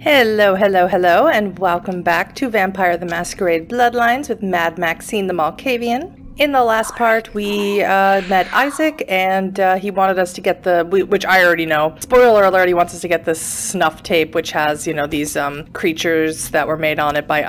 Hello, hello, hello, and welcome back to Vampire the Masquerade Bloodlines with Mad Maxine the Malkavian. In the last part, we met Isaac, and he wanted us to get which I already know. Spoiler alert, he wants us to get this snuff tape, which has, you know, these creatures that were made on it by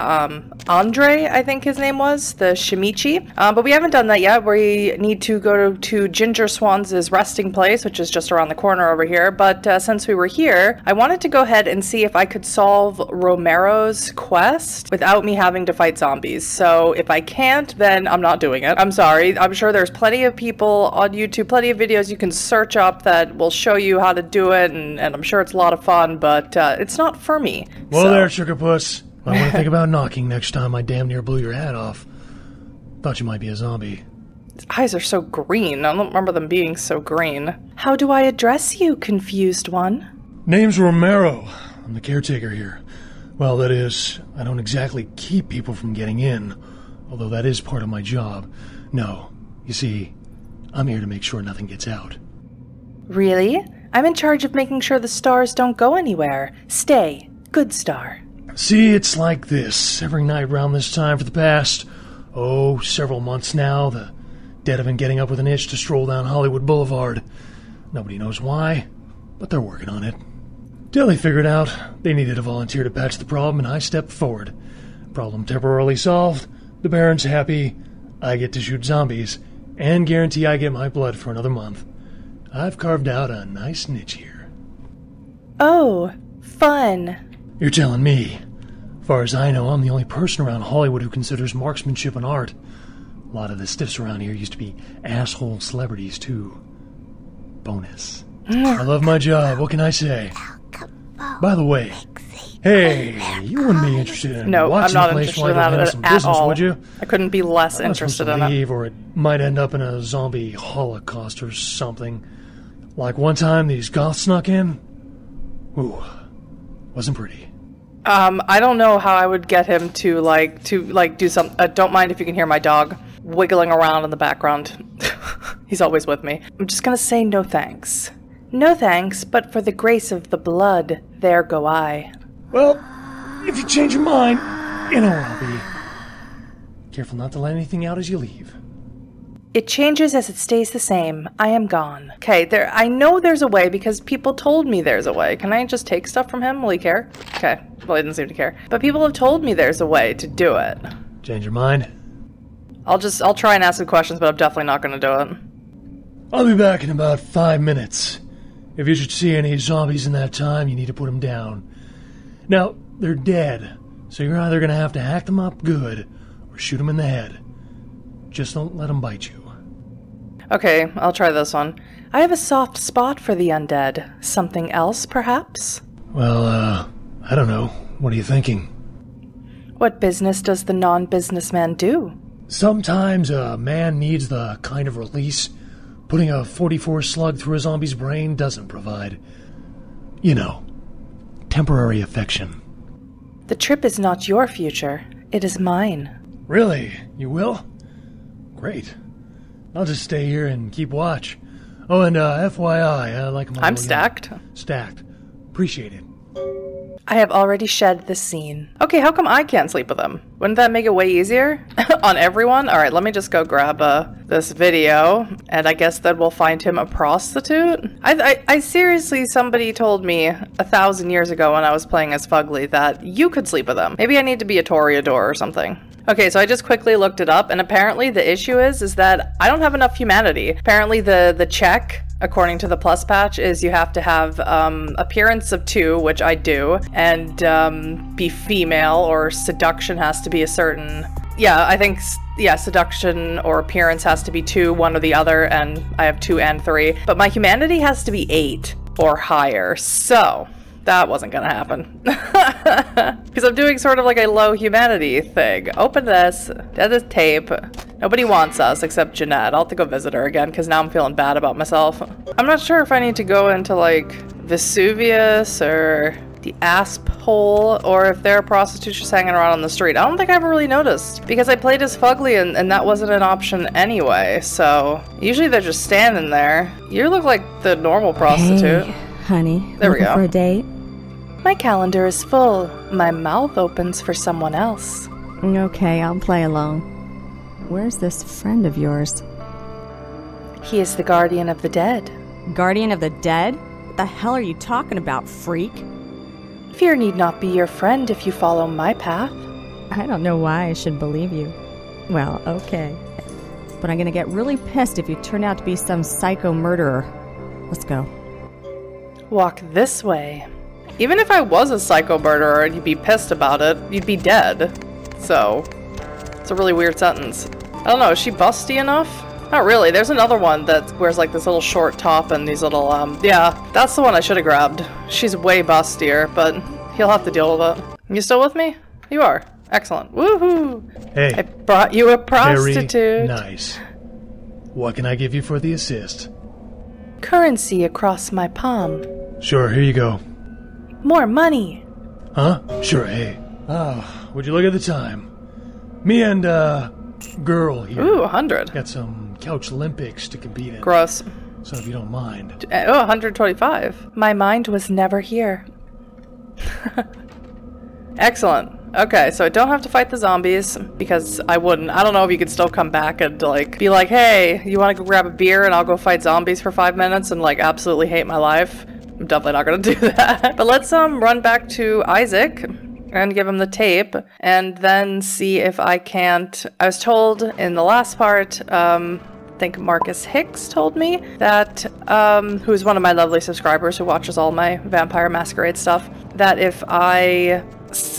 Andre, I think his name was, the Shimichi. But we haven't done that yet. We need to go to Ginger Swan's resting place, which is just around the corner over here. But since we were here, I wanted to go ahead and see if I could solve Romero's quest without me having to fight zombies. So if I can't, then I'm not doing it. I'm sorry. I'm sure there's plenty of people on YouTube, plenty of videos you can search up that will show you how to do it, and I'm sure it's a lot of fun, but it's not for me. Well, so. There, Sugar Puss. I want to think about knocking next time I damn near blew your hat off. Thought you might be a zombie. His eyes are so green. I don't remember them being so green. How do I address you, confused one? Name's Romero. I'm the caretaker here. Well, that is, I don't exactly keep people from getting in, although that is part of my job. No, you see, I'm here to make sure nothing gets out. Really? I'm in charge of making sure the stars don't go anywhere. Stay. Good star. See, it's like this. Every night around this time for the past, several months now, the dead have been getting up with an itch to stroll down Hollywood Boulevard. Nobody knows why, but they're working on it. Till they figured out they needed a volunteer to patch the problem, and I stepped forward. Problem temporarily solved. The Baron's happy. I get to shoot zombies, and guarantee I get my blood for another month. I've carved out a nice niche here. Oh, fun. You're telling me. Far as I know, I'm the only person around Hollywood who considers marksmanship an art. A lot of the stiffs around here used to be asshole celebrities, too. Bonus. I love my job, what can I say? By the way, hey, you wouldn't be interested in watching a place like that some business, all. Would you? I couldn't be less interested in it. Or it might end up in a zombie holocaust or something. Like one time these goths snuck in. Ooh, wasn't pretty. I don't know how I would get him to do some. Don't mind if you can hear my dog wiggling around in the background. He's always with me. I'm just gonna say no thanks. No thanks, but for the grace of the blood, there go I. Well, if you change your mind, you know where I'll be. Careful not to let anything out as you leave. It changes as it stays the same. I am gone. Okay, I know there's a way because people told me there's a way. Can I just take stuff from him? Will he care? Okay, well, he didn't seem to care. But people have told me there's a way to do it. Change your mind? I'll try and ask the questions, but I'm definitely not going to do it. I'll be back in about 5 minutes. If you should see any zombies in that time, you need to put them down. Now, they're dead, so you're either going to have to hack them up good or shoot them in the head. Just don't let them bite you. Okay, I'll try this one. I have a soft spot for the undead. Something else, perhaps? Well, I don't know. What are you thinking? What business does the non-businessman do? Sometimes a man needs the kind of release putting a 44 slug through a zombie's brain doesn't provide. You know, temporary affection. The trip is not your future. It is mine. Really? You will? Great. I'll just stay here and keep watch. Oh, and FYI, I like my... I'm stacked. Stacked. Appreciate it. I have already shed the scene. Okay, how come I can't sleep with him? Wouldn't that make it way easier on everyone? Alright, let me just go grab this video, and I guess then we'll find him a prostitute? I seriously, somebody told me 1,000 years ago when I was playing as Fugly that you could sleep with him. Maybe I need to be a Toreador or something. Okay, so I just quickly looked it up, and apparently the issue is that I don't have enough humanity. Apparently the check, according to the plus patch, is you have to have appearance of 2, which I do, and be female, or seduction has to be a certain... Yeah, I think, seduction or appearance has to be 2, one or the other, and I have 2 and 3. But my humanity has to be 8 or higher, so... That wasn't gonna happen. Because I'm doing sort of like a low humanity thing. Open this. Get this tape. Nobody wants us except Jeanette. I'll have to go visit her again because now I'm feeling bad about myself. I'm not sure if I need to go into like Vesuvius or the Asp hole, or if there are prostitutes just hanging around on the street. I don't think I ever really noticed because I played as Fugly and that wasn't an option anyway. So usually they're just standing there. You look like the normal prostitute. Hey, honey. There we go. For a date? My calendar is full. My mouth opens for someone else. Okay, I'll play along. Where's this friend of yours? He is the guardian of the dead. Guardian of the dead? What the hell are you talking about, freak? Fear need not be your friend if you follow my path. I don't know why I should believe you. Well, okay. But I'm gonna get really pissed if you turn out to be some psycho murderer. Let's go. Walk this way. Even if I was a psycho murderer and you'd be pissed about it, you'd be dead. So, it's a really weird sentence. I don't know, is she busty enough? Not really. There's another one that wears like this little short top and these little, yeah, that's the one I should have grabbed. She's way bustier, but he'll have to deal with it. You still with me? You are. Excellent. Woohoo! Hey. I brought you a prostitute. Very nice. What can I give you for the assist? Currency across my palm. Sure, here you go. More money. Huh? Sure, hey. Oh, would you look at the time? Me and, girl here. Ooh, 100. Got some couch Olympics to compete in. Gross. So if you don't mind. Oh, 125. My mind was never here. Excellent. Okay, so I don't have to fight the zombies, because I wouldn't. I don't know if you could still come back and, like, be like, hey, you want to go grab a beer and I'll go fight zombies for 5 minutes and, like, absolutely hate my life? I'm definitely not gonna do that. But let's, run back to Isaac and give him the tape, and then see if I can't... I was told in the last part, I think Marcus Hicks told me that, who's one of my lovely subscribers who watches all my Vampire Masquerade stuff, that if I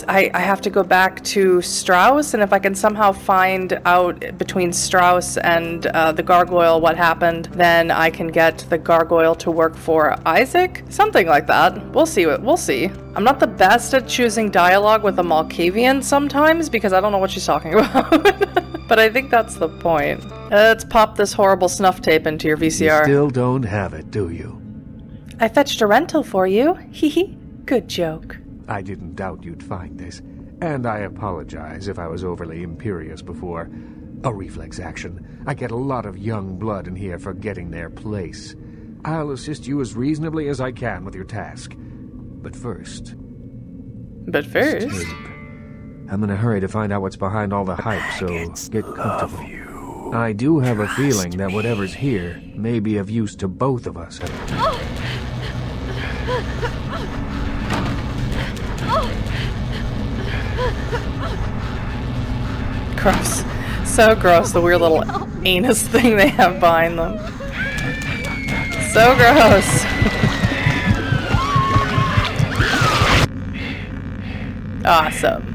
have to go back to Strauss, and if I can somehow find out between Strauss and the gargoyle what happened, then I can get the gargoyle to work for Isaac? Something like that. We'll see. We'll see. I'm not the best at choosing dialogue with a Malkavian sometimes, because I don't know what she's talking about. But I think that's the point. Let's pop this horrible snuff tape into your VCR. You still don't have it, do you? I fetched a rental for you. Hee. Good joke. I didn't doubt you'd find this, and I apologize if I was overly imperious before. A reflex action. I get a lot of young blood in here forgetting their place. I'll assist you as reasonably as I can with your task. But first... I'm in a hurry to find out what's behind all the hype, so get comfortable. I do have a feeling that whatever's here may be of use to both of us. Gross. So gross, the weird little anus thing they have behind them. So gross. Awesome.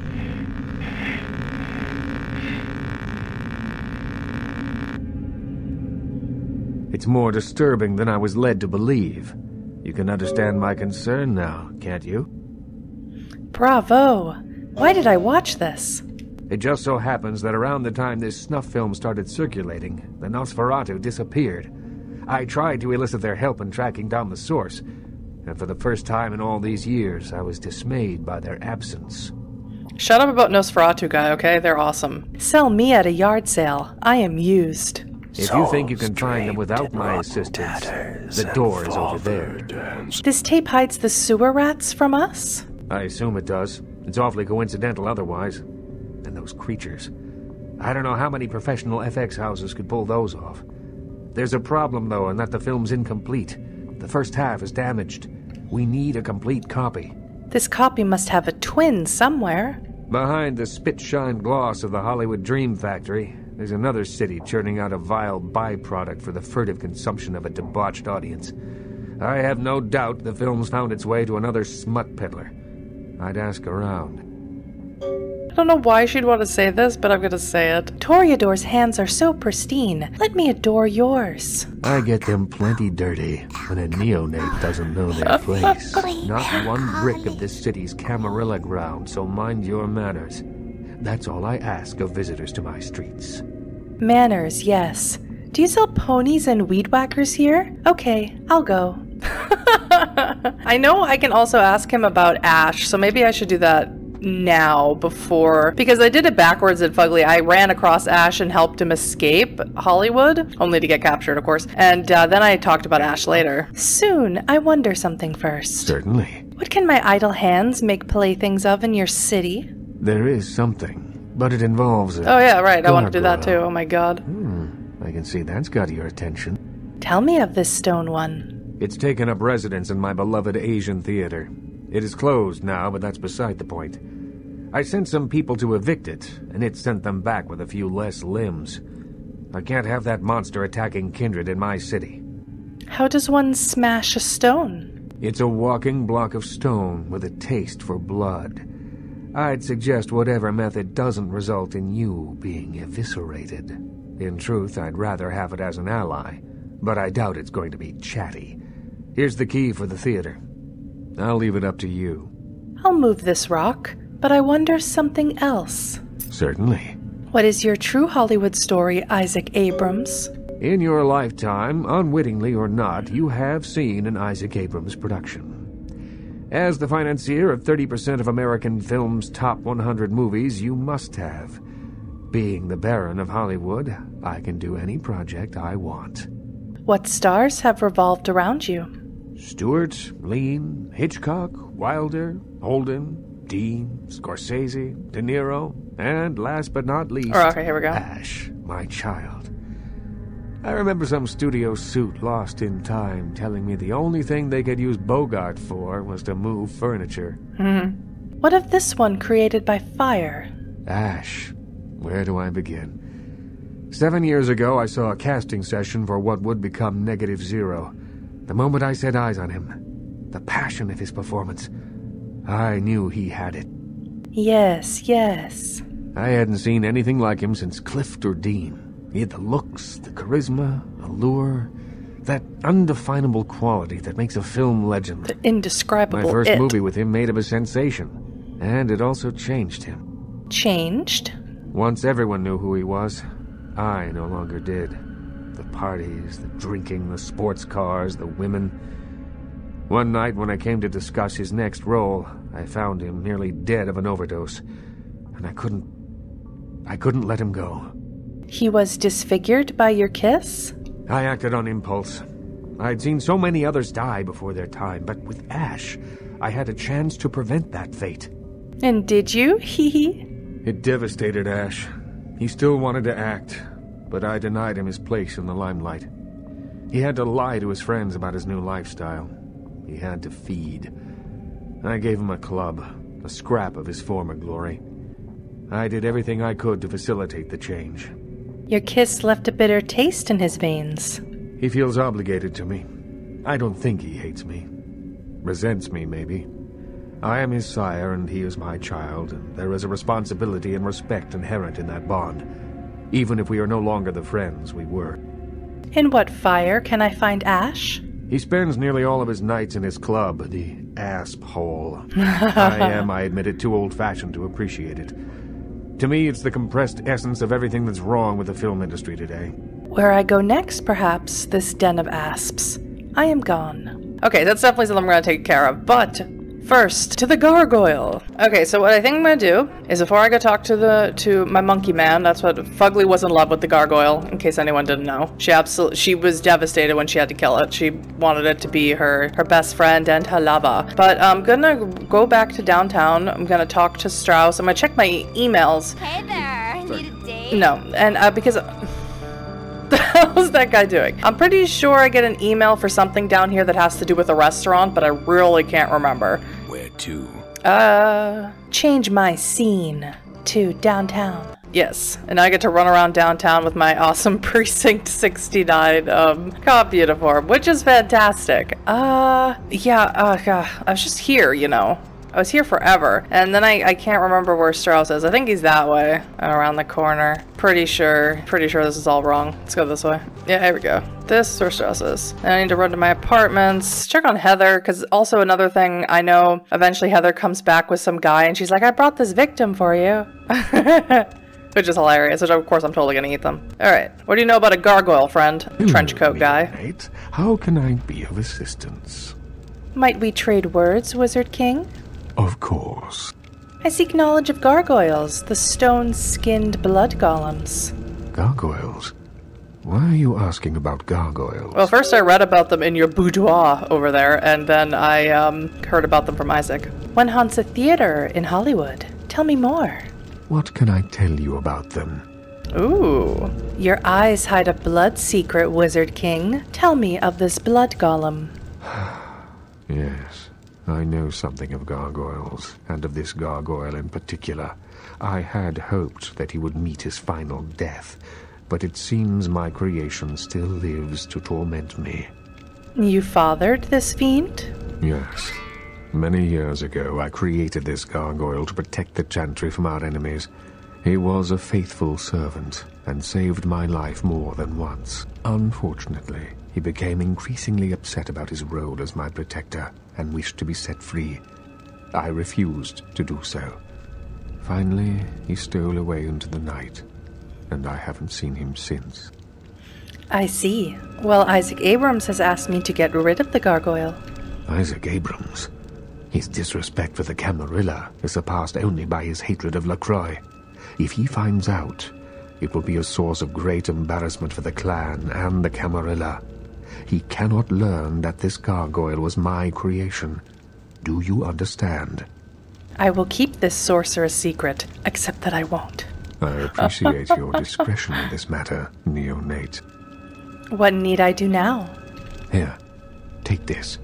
It's more disturbing than I was led to believe. You can understand my concern now, can't you? Bravo. Why did I watch this? It just so happens that around the time this snuff film started circulating, the Nosferatu disappeared. I tried to elicit their help in tracking down the source, and for the first time in all these years, I was dismayed by their absence. Shut up about Nosferatu guy, okay? They're awesome. Sell me at a yard sale. I am used. If you think you can find them without my assistance, the door is over there. This tape hides the sewer rats from us? I assume it does. It's awfully coincidental otherwise. And those creatures. I don't know how many professional FX houses could pull those off. There's a problem, though, in that the film's incomplete. The first half is damaged. We need a complete copy. This copy must have a twin somewhere. Behind the spit-shine gloss of the Hollywood Dream Factory, there's another city churning out a vile byproduct for the furtive consumption of a debauched audience. I have no doubt the film's found its way to another smut peddler. I'd ask around. I don't know why she'd want to say this, but I'm gonna say it. Toreador's hands are so pristine. Let me adore yours. I get them plenty dirty when a neonate doesn't know their place. Not one brick of this city's Camarilla ground, so mind your manners. That's all I ask of visitors to my streets. Manners, yes. Do you sell ponies and weed whackers here? Okay, I'll go. I know I can also ask him about Ash, so maybe I should do that now before, because I did it backwards at Fugly. I ran across Ash and helped him escape Hollywood, only to get captured, of course, and then I talked about Ash later. Soon. I wonder something first. Certainly. What can my idle hands make playthings of in your city? There is something, but it involves Oh yeah, right, I want to do that too, gargoyle. oh my god. I can see that's got your attention. Tell me of this stone one. It's taken up residence in my beloved Asian theater. It is closed now, but that's beside the point. I sent some people to evict it, and it sent them back with a few less limbs. I can't have that monster attacking kindred in my city. How does one smash a stone? It's a walking block of stone with a taste for blood. I'd suggest whatever method doesn't result in you being eviscerated. In truth, I'd rather have it as an ally, but I doubt it's going to be chatty. Here's the key for the theater. I'll leave it up to you. I'll move this rock, but I wonder something else. Certainly. What is your true Hollywood story, Isaac Abrams? In your lifetime, unwittingly or not, you have seen an Isaac Abrams production. As the financier of 30% of American film's top 100 movies, you must have. Being the Baron of Hollywood, I can do any project I want. What stars have revolved around you? Stewart, Lean, Hitchcock, Wilder, Holden, Dean, Scorsese, De Niro, and last but not least, Oh, okay, here we go. Ash, my child. I remember some studio suit lost in time telling me the only thing they could use Bogart for was to move furniture. What of this one created by fire? Ash, where do I begin? 7 years ago, I saw a casting session for what would become Negative Zero. The moment I set eyes on him, the passion of his performance, I knew he had it. Yes, yes. I hadn't seen anything like him since Clift or Dean. He had the looks, the charisma, allure, that undefinable quality that makes a film legend. The indescribable My first it. movie with him made him a sensation, and it also changed him. Changed? Once everyone knew who he was, I no longer did. The parties, the drinking, the sports cars, the women. One night when I came to discuss his next role, I found him nearly dead of an overdose, and I couldn't let him go. He was disfigured by your kiss? I acted on impulse. I'd seen so many others die before their time, but with Ash, I had a chance to prevent that fate. And did you? Hee hee. It devastated Ash. He still wanted to act, but I denied him his place in the limelight. He had to lie to his friends about his new lifestyle. He had to feed. I gave him a club, a scrap of his former glory. I did everything I could to facilitate the change. Your kiss left a bitter taste in his veins. He feels obligated to me. I don't think he hates me. Resents me, maybe. I am his sire and he is my child, and there is a responsibility and respect inherent in that bond, even if we are no longer the friends we were. In what fire can I find Ash? He spends nearly all of his nights in his club, the Asp Hole. I admit it, too old-fashioned to appreciate it. To me, it's the compressed essence of everything that's wrong with the film industry today. Where I go next, perhaps, this den of asps. I am gone. Okay, that's definitely something I'm going to take care of, but first, to the gargoyle. Okay, so what I think I'm going to do is before I go talk to my monkey man, that's what Fugly was in love with the gargoyle, in case anyone didn't know. She was devastated when she had to kill it. She wanted it to be her best friend and her lover. But I'm going to go back to downtown. I'm going to talk to Strauss. I'm going to check my emails. Hey there, need a date? No, and because... How's that guy doing? I'm pretty sure I get an email for something down here that has to do with a restaurant, but I really can't remember. Where to? Change my scene to downtown. Yes, and I get to run around downtown with my awesome Precinct 69 copy uniform, which is fantastic. I was just here, you know. I was here forever, and then I can't remember where Strauss is. I think he's that way, and around the corner. Pretty sure this is all wrong. Let's go this way. Yeah, here we go. This is where Strauss is. And I need to run to my apartments, check on Heather, because also another thing, I know eventually Heather comes back with some guy, and she's like, I brought this victim for you. Which is hilarious, which of course I'm totally gonna eat them. Alright, what do you know about a gargoyle, friend? Trench coat guy. Right. How can I be of assistance? Might we trade words, Wizard King? Of course. I seek knowledge of gargoyles, the stone-skinned blood golems. Gargoyles? Why are you asking about gargoyles? Well, first I read about them in your boudoir over there, and then I heard about them from Isaac. One haunts a theater in Hollywood. Tell me more. What can I tell you about them? Ooh. Your eyes hide a blood secret, Wizard King. Tell me of this blood golem. Yes, I know something of gargoyles, and of this gargoyle in particular. I had hoped that he would meet his final death, but it seems my creation still lives to torment me. You fathered this fiend? Yes. Many years ago, I created this gargoyle to protect the Chantry from our enemies. He was a faithful servant, and saved my life more than once. Unfortunately, he became increasingly upset about his role as my protector, and wished to be set free. I refused to do so. Finally, he stole away into the night, and I haven't seen him since. I see. Well, Isaac Abrams has asked me to get rid of the gargoyle. Isaac Abrams? His disrespect for the Camarilla is surpassed only by his hatred of LaCroix. If he finds out, it will be a source of great embarrassment for the clan and the Camarilla. He cannot learn that this gargoyle was my creation. Do you understand? I will keep this sorcerer's secret, except that I won't. I appreciate your discretion in this matter, neonate. What need I do now? Here, take this.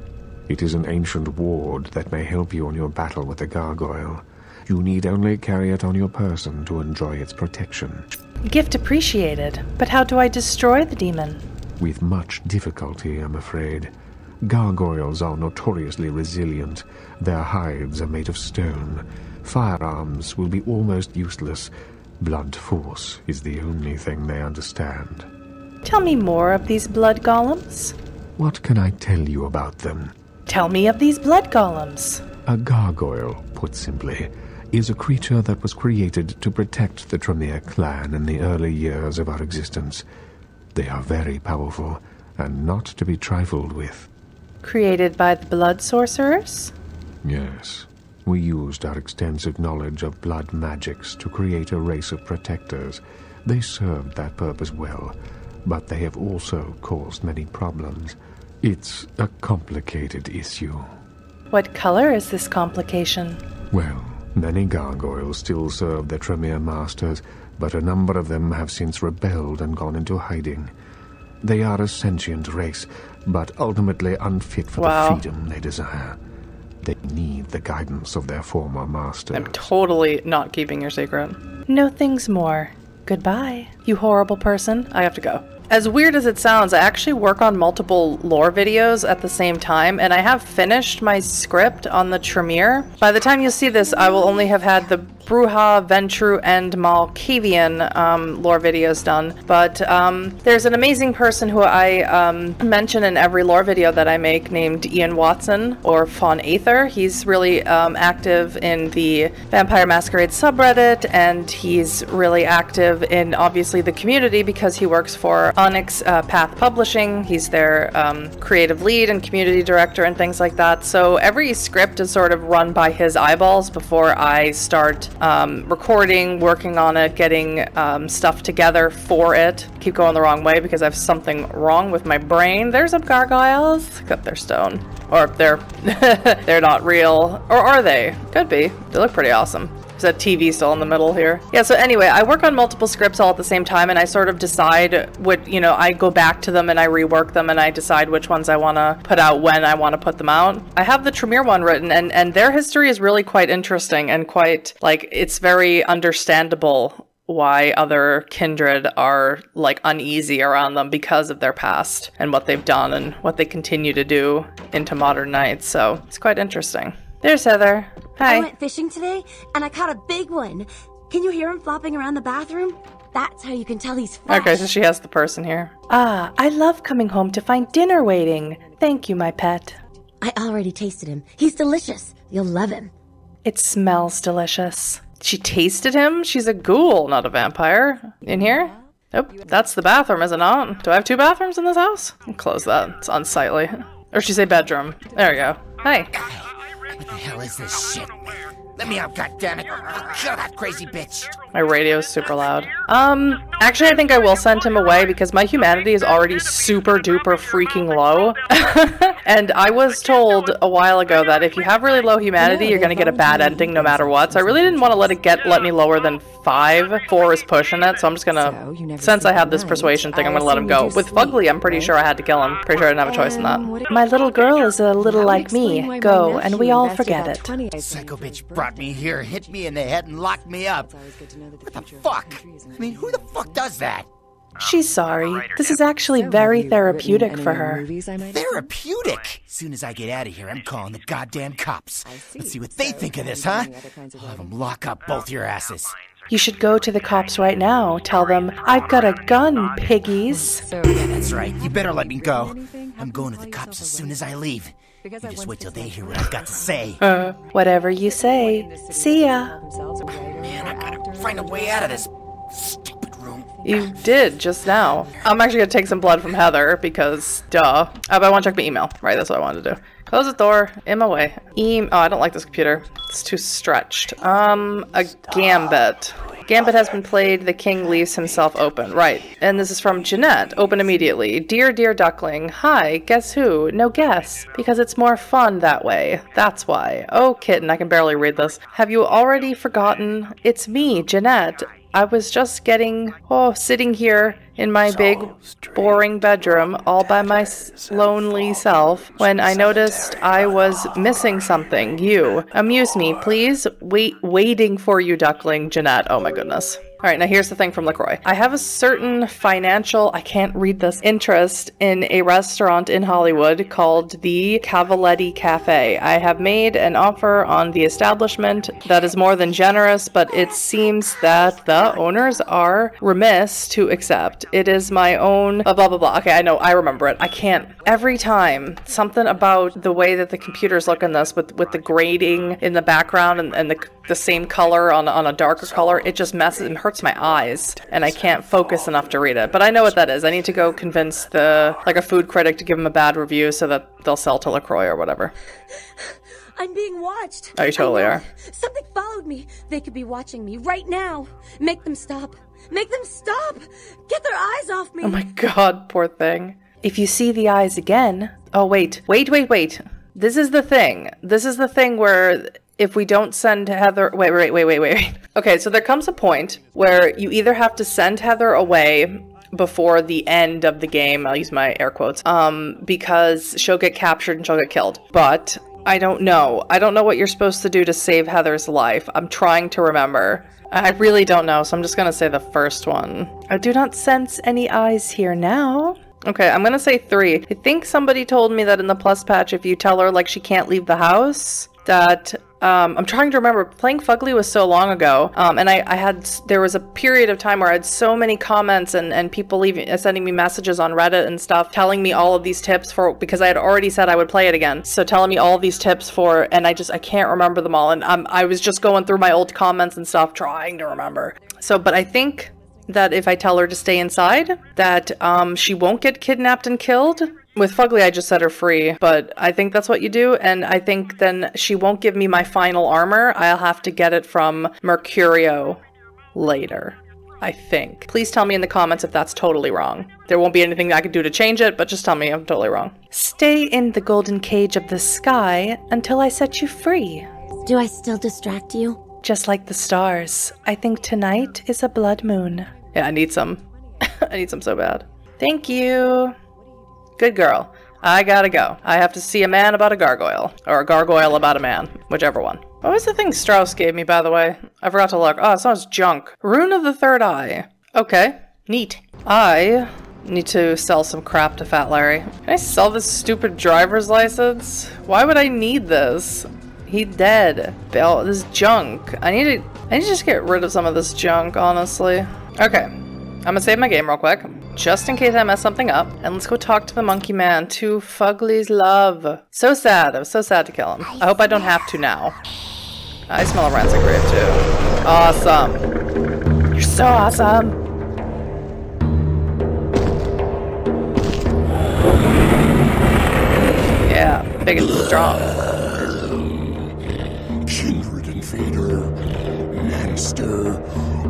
It is an ancient ward that may help you on your battle with the gargoyle. You need only carry it on your person to enjoy its protection. Gift appreciated, but how do I destroy the demon? With much difficulty, I'm afraid. Gargoyles are notoriously resilient. Their hides are made of stone. Firearms will be almost useless. Blunt force is the only thing they understand. Tell me more of these blood golems. What can I tell you about them? Tell me of these blood golems. A gargoyle, put simply, is a creature that was created to protect the Tremere clan in the early years of our existence. They are very powerful, and not to be trifled with. Created by the blood sorcerers? Yes. We used our extensive knowledge of blood magics to create a race of protectors. They served that purpose well, but they have also caused many problems. It's a complicated issue. What color is this complication? Well, many gargoyles still serve their Tremere masters, but a number of them have since rebelled and gone into hiding. They are a sentient race, but ultimately unfit for the freedom they desire. They need the guidance of their former masters. I'm totally not keeping your secret. No things more. Goodbye, you horrible person. I have to go. As weird as it sounds, I actually work on multiple lore videos at the same time, and I have finished my script on the Tremere. By the time you see this, I will only have had the Bruja, Ventru, and Malkavian lore videos done. But there's an amazing person who I mention in every lore video that I make named Ian Watson, or Fawn Aether. He's really active in the Vampire Masquerade subreddit, and he's really active in, obviously, the community because he works for Onyx Path Publishing. He's their creative lead and community director and things like that. So every script is sort of run by his eyeballs before I start recording, working on it, getting stuff together for it. Keep going the wrong way because I have something wrong with my brain. There's some gargoyles, except they're stone. Or they're they're not real. Or are they? Could be. They look pretty awesome. There's that TV still in the middle here. Yeah, so anyway, I work on multiple scripts all at the same time, and I sort of decide what, you know, I go back to them and I rework them and I decide which ones I want to put out when I want to put them out. I have the Tremere one written, and their history is really quite interesting and quite, like, it's very understandable why other kindred are, like, uneasy around them because of their past and what they've done and what they continue to do into modern nights, so it's quite interesting. There's Heather. Hi. I went fishing today, and I caught a big one. Can you hear him flopping around the bathroom? That's how you can tell he's fresh. Okay, so she has the person here. Ah, I love coming home to find dinner waiting. Thank you, my pet. I already tasted him. He's delicious. You'll love him. It smells delicious. She tasted him? She's a ghoul, not a vampire. In here? Nope, that's the bathroom, is it not? Do I have two bathrooms in this house? I'll close that. It's unsightly. Or she say bedroom. There we go. Hi. What the hell is this shit? Let me out, goddammit! Kill that crazy bitch! My radio's super loud. Actually, I think I will send him away because my humanity is already super duper freaking low. And I was told a while ago that if you have really low humanity, you're gonna get a bad ending no matter what. So I really didn't want to let me lower than 5. 4 is pushing it, so I'm just gonna, since I have this persuasion thing, I'm gonna let him go. With Fugly, I'm pretty sure I had to kill him. Pretty sure I didn't have a choice in that. My little girl is a little like me. Go, and we all forget it. Psycho bitch brought me here, hit me in the head, and locked me up. What the fuck? I mean, who the fuck does that? She's sorry. This is actually very therapeutic for her. Therapeutic? As soon as I get out of here, I'm calling the goddamn cops. Let's see what they think of this, huh? I'll have them lock up both your asses. You should go to the cops right now. Tell them, I've got a gun, piggies. Yeah, that's right. You better let me go. I'm going to the cops as soon as I leave. You just wait till they hear what I've got to say. Whatever you say. See ya. Man, I gotta find a way out of this stupid room. You did just now. I'm actually gonna take some blood from Heather because, duh. But I want to check my email. Right, that's what I wanted to do. Close the door. In my way. Oh, I don't like this computer. It's too stretched. A gambit. Gambit has been played. The king leaves himself open. Right. And this is from Jeanette. Open immediately. Dear duckling. Hi. Guess who? No guess. Because it's more fun that way. That's why. Oh, kitten. I can barely read this. Have you already forgotten? It's me, Jeanette. I was just sitting here in my big, boring bedroom all by my lonely self when I noticed I was missing something. You. Amuse me, please. Waiting for you, duckling. Jeanette. Oh my goodness. Alright, now here's the thing from LaCroix. I have a certain financial, I can't read this, interest in a restaurant in Hollywood called the Cavaletti Cafe. I have made an offer on the establishment that is more than generous, but it seems that the owners are remiss to accept. It is my own blah blah blah. Okay, I know, I remember it. I can't. Every time, something about the way that the computers look in this with the grading in the background and the same color on a darker color, it just messes and hurts my eyes, and I can't focus enough to read it. But I know what that is. I need to go convince a food critic to give them a bad review so that they'll sell to LaCroix or whatever. I'm being watched. Oh, you totally are. Something followed me. They could be watching me right now. Make them stop. Make them stop. Get their eyes off me. Oh my god, poor thing. If you see the eyes again... Oh, wait. Wait. This is the thing. This is the thing where... If we don't send Heather... Wait. Okay, so there comes a point where you either have to send Heather away before the end of the game, I'll use my air quotes, because she'll get captured and she'll get killed. But I don't know. I don't know what you're supposed to do to save Heather's life. I'm trying to remember. I really don't know, so I'm just gonna say the first one. I do not sense any eyes here now. Okay, I'm gonna say 3. I think somebody told me that in the plus patch, if you tell her, like, she can't leave the house, that... I'm trying to remember. Playing Fugly was so long ago, and there was a period of time where I had so many comments and people sending me messages on Reddit and stuff, telling me all of these tips because I had already said I would play it again. So telling me all of these tips and I can't remember them all, and I was just going through my old comments and stuff, trying to remember. So, but I think that if I tell her to stay inside, that she won't get kidnapped and killed. With Fugly, I just set her free, but I think that's what you do, and I think then she won't give me my final armor. I'll have to get it from Mercurio later, I think. Please tell me in the comments if that's totally wrong. There won't be anything I could do to change it, but just tell me I'm totally wrong. Stay in the golden cage of the sky until I set you free. Do I still distract you? Just like the stars. I think tonight is a blood moon. Yeah, I need some. I need some so bad. Thank you. Good girl. I gotta go. I have to see a man about a gargoyle. Or a gargoyle about a man. Whichever one. What was the thing Strauss gave me, by the way? I forgot to look. Oh, it sounds junk. Rune of the Third Eye. Okay. Neat. I need to sell some crap to Fat Larry. Can I sell this stupid driver's license? Why would I need this? He's dead. Oh, this junk. I need to just get rid of some of this junk, honestly. Okay. I'm gonna save my game real quick, just in case I mess something up. And let's go talk to the monkey man, to Fugly's love. So sad. I was so sad to kill him. I hope I don't have to now. I smell a rancid grave too. Awesome. You're so awesome. Yeah, big and strong. Kindred invader, monster,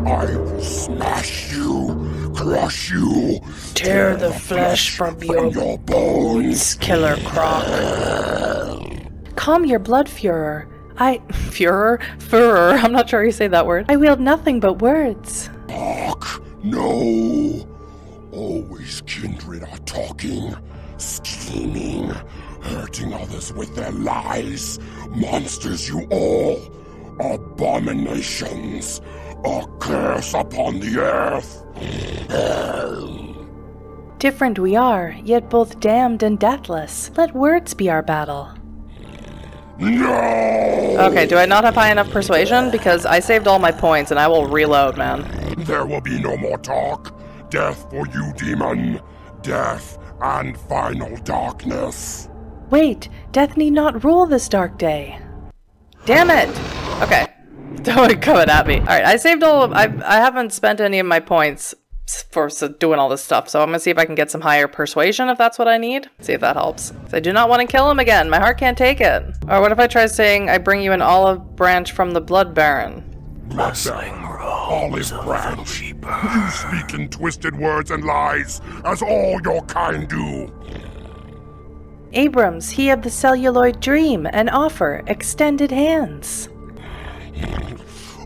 I will smash you crush you. Tear the flesh from your bones, Killer Croc. Calm your blood, Führer. Führer, I'm not sure how you say that word. I wield nothing but words. Talk? No. Always kindred are talking, scheming, hurting others with their lies. Monsters you all. Abominations. A curse upon the earth. Different we are, yet both damned and deathless. Let words be our battle. No! Okay, do I not have high enough persuasion? Because I saved all my points and I will reload, man. There will be no more talk. Death for you, demon. Death and final darkness. Wait, death need not rule this dark day. Damn it! Okay. Don't come at me. Alright, I saved all of... I haven't spent any of my points for doing all this stuff, so I'm gonna see if I can get some higher persuasion if that's what I need. See if that helps. I do not want to kill him again. My heart can't take it. Or what if I try saying, I bring you an olive branch from the Blood Baron? Olive branch. You speak in twisted words and lies, as all your kind do. Abrams, he of the celluloid dream, and offer extended hands.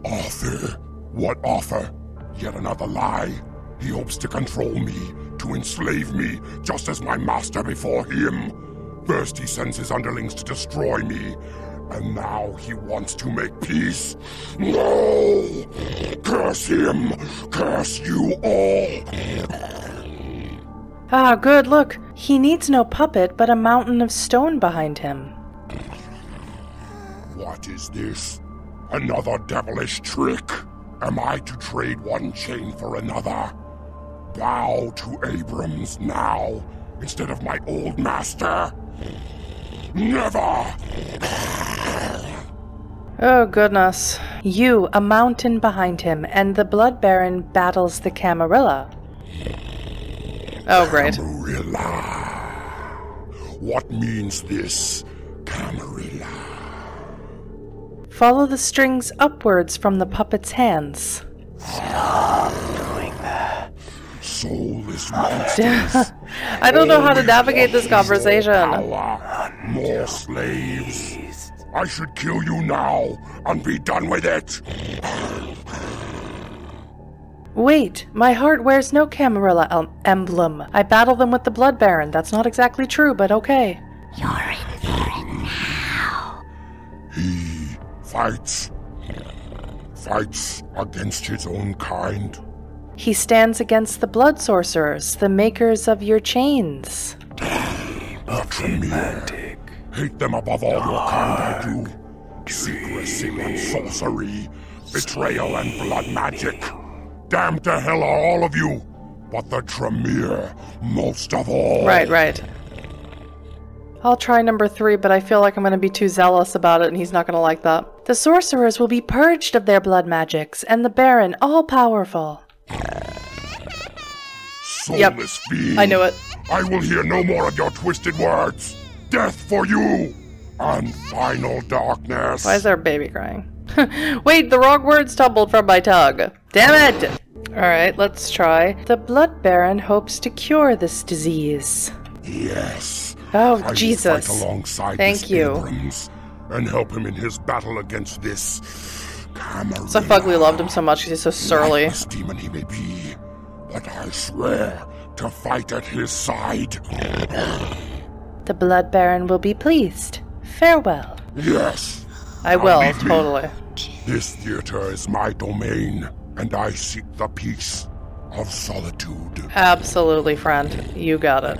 Offer? What offer? Yet another lie. He hopes to control me, to enslave me, just as my master before him. First he sends his underlings to destroy me, and now he wants to make peace. No! Curse him! Curse you all! Ah, good, look. He needs no puppet, but a mountain of stone behind him. What is this? Another devilish trick? Am I to trade one chain for another? Bow to Abrams now, instead of my old master? Never! Oh, goodness. You, a mountain behind him, and the Blood Baron battles the Camarilla. Oh, great. Camarilla. What means this, Camarilla? Follow the strings upwards from the puppet's hands. Stop doing that. Soulless monsters. I don't know how to navigate this conversation. Power. More slaves. I should kill you now and be done with it. Wait, my heart wears no Camarilla emblem. I battle them with the Blood Baron. That's not exactly true, but okay. You're in for it now. He fights against his own kind. He stands against the blood sorcerers, the makers of your chains. Tremere. Hate them above all your kind, I do. Secrecy and sorcery, betrayal and blood magic. Damned to hell are all of you, but the Tremere most of all. Right. I'll try number 3, but I feel like I'm going to be too zealous about it and he's not going to like that. The sorcerers will be purged of their blood magics, and the Baron all-powerful. Soulless fiend. I knew it. I will hear no more of your twisted words. Death for you, and final darkness. Why is there a baby crying? Wait, the wrong words tumbled from my tongue. Damn it! Alright, let's try. The Blood Baron hopes to cure this disease. Yes. Oh, I Jesus. Will fight alongside Thank you. Abrams and help him in his battle against this Camarilla. So Fugly loved him so much because he's so surly. Lifeless demon he may be, but I swear to fight at his side. The Blood Baron will be pleased. Farewell. Yes. I will, totally. This theater is my domain, and I seek the peace of solitude. Absolutely, friend. You got it.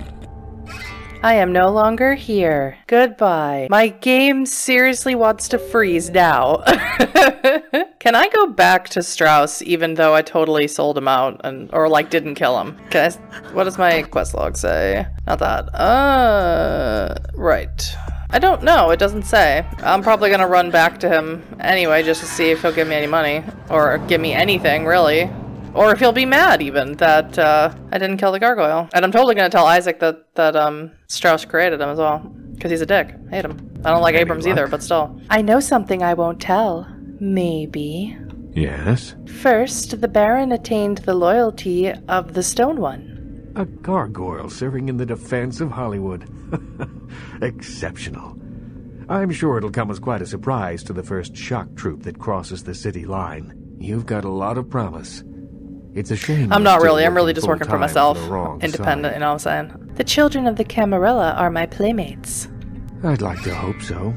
I am no longer here. Goodbye. My game seriously wants to freeze now. Can I go back to Strauss even though I totally sold him out or like didn't kill him? What does my quest log say? Not that. Right. I don't know. It doesn't say. I'm probably gonna run back to him anyway just to see if he'll give me any money or give me anything really. Or if he'll be mad even that I didn't kill the gargoyle. And I'm totally gonna tell Isaac that Strauss created him as well. Because he's a dick. I hate him. I don't like Abrams either, but still. I know something I won't tell. Maybe. Yes? First, the Baron attained the loyalty of the Stone One. A gargoyle serving in the defense of Hollywood. Exceptional. I'm sure it'll come as quite a surprise to the first shock troop that crosses the city line. You've got a lot of promise. It's a shame. I'm not really. I'm really just working for myself. Independent, you know what I'm saying? The children of the Camarilla are my playmates. I'd like to hope so.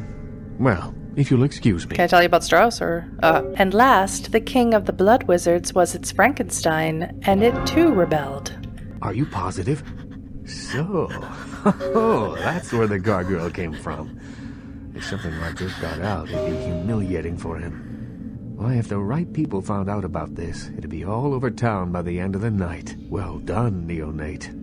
Well, if you'll excuse me. Can I tell you about Strauss, or... And last, the king of the Blood Wizards was its Frankenstein, and it too rebelled. Are you positive? So... Oh, that's where the gargoyle came from. If something like this got out, it'd be humiliating for him. Why, if the right people found out about this, it'd be all over town by the end of the night. Well done, Neonate.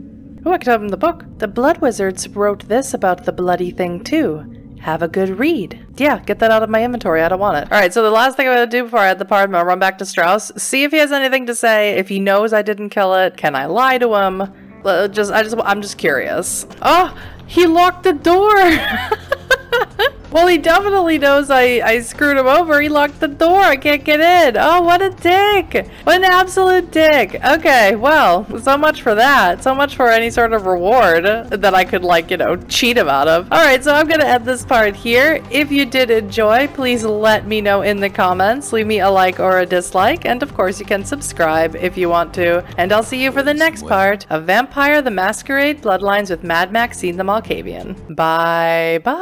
Oh, I could have him the book. The Blood Wizards wrote this about the bloody thing, too. Have a good read. Yeah, get that out of my inventory. I don't want it. Alright, so the last thing I'm going to do before I head the part, I'm going to run back to Strauss, see if he has anything to say, if he knows I didn't kill it, can I lie to him? I'm just curious. Oh, he locked the door! Well, he definitely knows I screwed him over. He locked the door. I can't get in. Oh, what a dick. What an absolute dick. Okay, well, so much for that. So much for any sort of reward that I could, like, you know, cheat him out of. Alright, so I'm gonna end this part here. If you did enjoy, please let me know in the comments. Leave me a like or a dislike. And, of course, you can subscribe if you want to. And I'll see you for the next part of Vampire the Masquerade Bloodlines with Mad Maxine the Malkavian. Bye-bye.